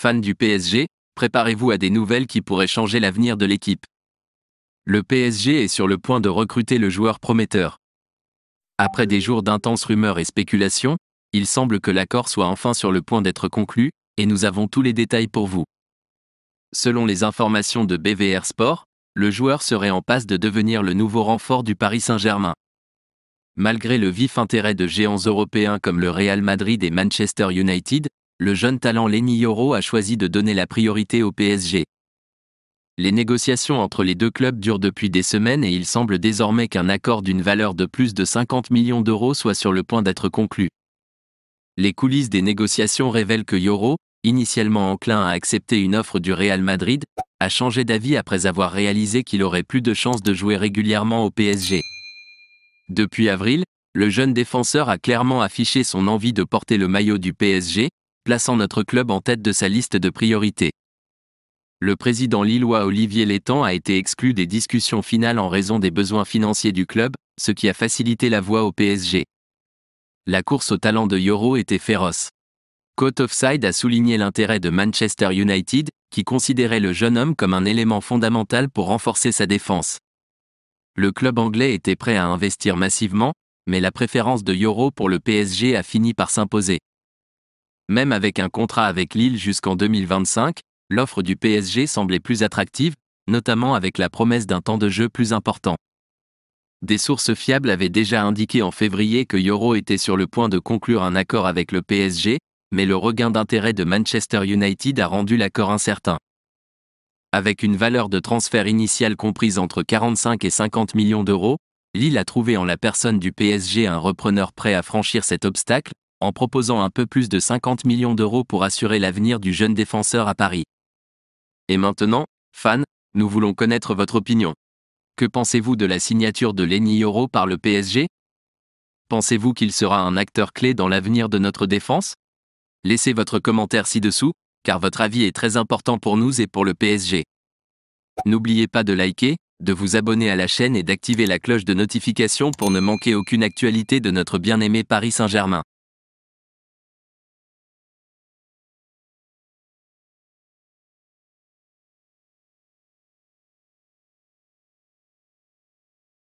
Fans du PSG, préparez-vous à des nouvelles qui pourraient changer l'avenir de l'équipe. Le PSG est sur le point de recruter le joueur prometteur. Après des jours d'intenses rumeurs et spéculations, il semble que l'accord soit enfin sur le point d'être conclu, et nous avons tous les détails pour vous. Selon les informations de BVR Sport, le joueur serait en passe de devenir le nouveau renfort du Paris Saint-Germain. Malgré le vif intérêt de géants européens comme le Real Madrid et Manchester United, le jeune talent Lenny Yoro a choisi de donner la priorité au PSG. Les négociations entre les deux clubs durent depuis des semaines et il semble désormais qu'un accord d'une valeur de plus de 50 millions d'euros soit sur le point d'être conclu. Les coulisses des négociations révèlent que Yoro, initialement enclin à accepter une offre du Real Madrid, a changé d'avis après avoir réalisé qu'il aurait plus de chances de jouer régulièrement au PSG. Depuis avril, le jeune défenseur a clairement affiché son envie de porter le maillot du PSG, plaçant notre club en tête de sa liste de priorités. Le président lillois Olivier Létang a été exclu des discussions finales en raison des besoins financiers du club, ce qui a facilité la voie au PSG. La course au talent de Yoro était féroce. Court Offside a souligné l'intérêt de Manchester United, qui considérait le jeune homme comme un élément fondamental pour renforcer sa défense. Le club anglais était prêt à investir massivement, mais la préférence de Yoro pour le PSG a fini par s'imposer. Même avec un contrat avec Lille jusqu'en 2025, l'offre du PSG semblait plus attractive, notamment avec la promesse d'un temps de jeu plus important. Des sources fiables avaient déjà indiqué en février que Yoro était sur le point de conclure un accord avec le PSG, mais le regain d'intérêt de Manchester United a rendu l'accord incertain. Avec une valeur de transfert initiale comprise entre 45 et 50 millions d'euros, Lille a trouvé en la personne du PSG un repreneur prêt à franchir cet obstacle, en proposant un peu plus de 50 millions d'euros pour assurer l'avenir du jeune défenseur à Paris. Et maintenant, fans, nous voulons connaître votre opinion. Que pensez-vous de la signature de Lenny Yoro par le PSG? Pensez-vous qu'il sera un acteur clé dans l'avenir de notre défense? Laissez votre commentaire ci-dessous, car votre avis est très important pour nous et pour le PSG. N'oubliez pas de liker, de vous abonner à la chaîne et d'activer la cloche de notification pour ne manquer aucune actualité de notre bien-aimé Paris Saint-Germain.